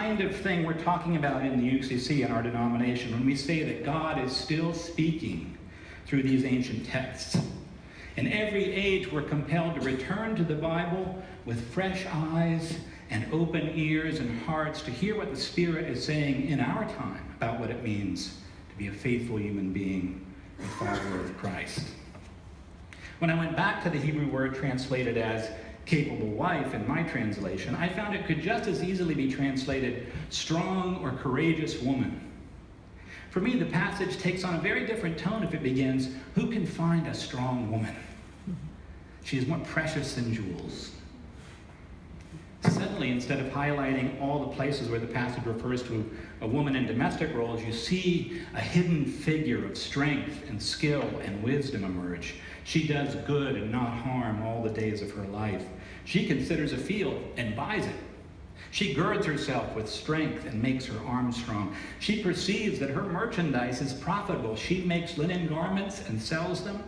kind of thing we're talking about in the UCC, in our denomination, when we say that God is still speaking through these ancient texts. In every age, we're compelled to return to the Bible with fresh eyes and open ears and hearts to hear what the Spirit is saying in our time about what it means to be a faithful human being, a follower of Christ. When I went back to the Hebrew word translated as capable wife in my translation, I found it could just as easily be translated strong or courageous woman. For me, the passage takes on a very different tone if it begins, who can find a strong woman? She is more precious than jewels. Suddenly, instead of highlighting all the places where the passage refers to a woman in domestic roles, you see a hidden figure of strength and skill and wisdom emerge. She does good and not harm all the days of her life. She considers a field and buys it. She girds herself with strength and makes her arms strong. She perceives that her merchandise is profitable. She makes linen garments and sells them.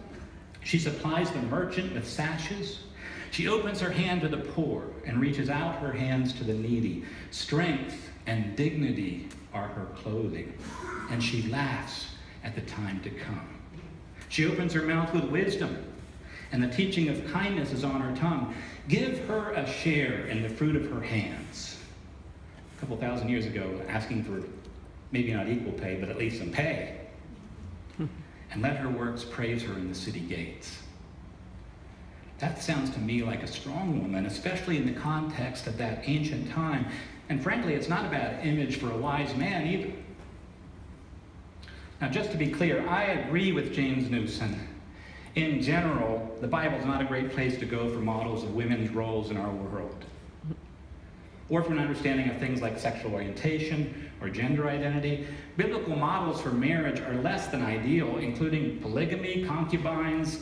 She supplies the merchant with sashes. She opens her hand to the poor and reaches out her hands to the needy. Strength and dignity are her clothing, and she laughs at the time to come. She opens her mouth with wisdom, and the teaching of kindness is on her tongue. Give her a share in the fruit of her hands. A couple thousand years ago, asking for maybe not equal pay, but at least some pay. And let her works praise her in the city gates. That sounds to me like a strong woman, especially in the context of that ancient time. And frankly, it's not a bad image for a wise man either. Now, just to be clear, I agree with James Newson. In general, the Bible is not a great place to go for models of women's roles in our world, or for an understanding of things like sexual orientation or gender identity. Biblical models for marriage are less than ideal, including polygamy, concubines,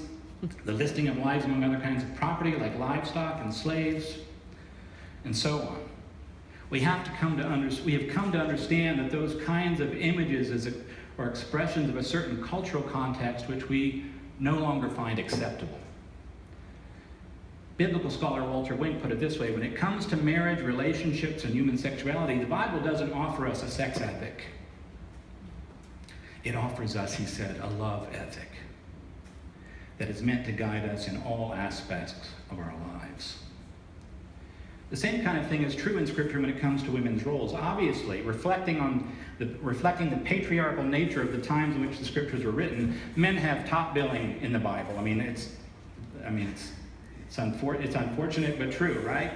the listing of wives among other kinds of property like livestock and slaves, and so on. We have come to understand that those kinds of images or expressions of a certain cultural context which we no longer find acceptable. Biblical scholar Walter Wink put it this way: when it comes to marriage, relationships, and human sexuality, the Bible doesn't offer us a sex ethic. It offers us, he said, a love ethic that is meant to guide us in all aspects of our lives. The same kind of thing is true in Scripture when it comes to women's roles. Obviously, reflecting the patriarchal nature of the times in which the Scriptures were written, men have top billing in the Bible. It's unfortunate but true, right?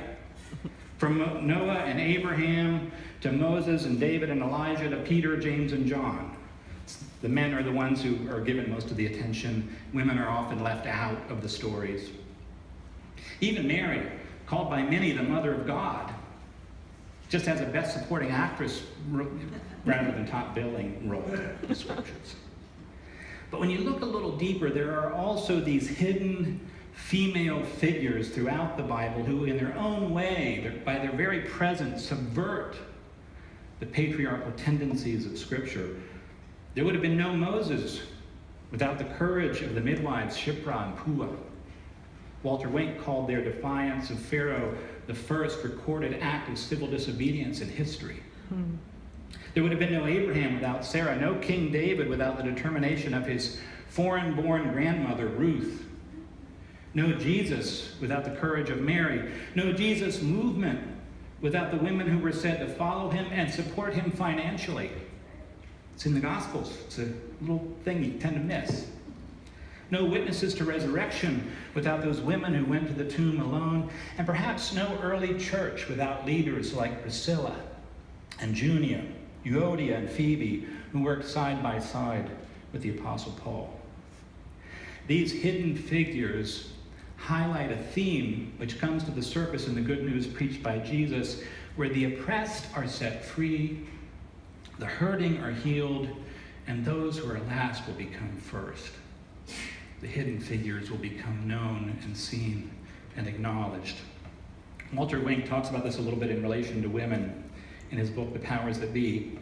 From Noah and Abraham to Moses and David and Elijah to Peter, James, and John. The men are the ones who are given most of the attention. Women are often left out of the stories. Even Mary, called by many the Mother of God, just has a Best Supporting Actress rather than top billing role in the Scriptures. But when you look a little deeper, there are also these hidden female figures throughout the Bible who, in their own way, by their very presence, subvert the patriarchal tendencies of Scripture. There would have been no Moses without the courage of the midwives Shiphrah and Puah. Walter Wink called their defiance of Pharaoh the first recorded act of civil disobedience in history. There would have been no Abraham without Sarah, no King David without the determination of his foreign-born grandmother, Ruth. No Jesus without the courage of Mary. No Jesus movement without the women who were said to follow him and support him financially. It's in the Gospels. It's a little thing you tend to miss. No witnesses to resurrection without those women who went to the tomb alone. And perhaps no early church without leaders like Priscilla and Junia, Euodia and Phoebe, who worked side by side with the Apostle Paul. These hidden figures highlight a theme which comes to the surface in the good news preached by Jesus, where the oppressed are set free, the hurting are healed, and those who are last will become first. The hidden figures will become known and seen and acknowledged. Walter Wink talks about this a little bit in relation to women in his book, The Powers That Be.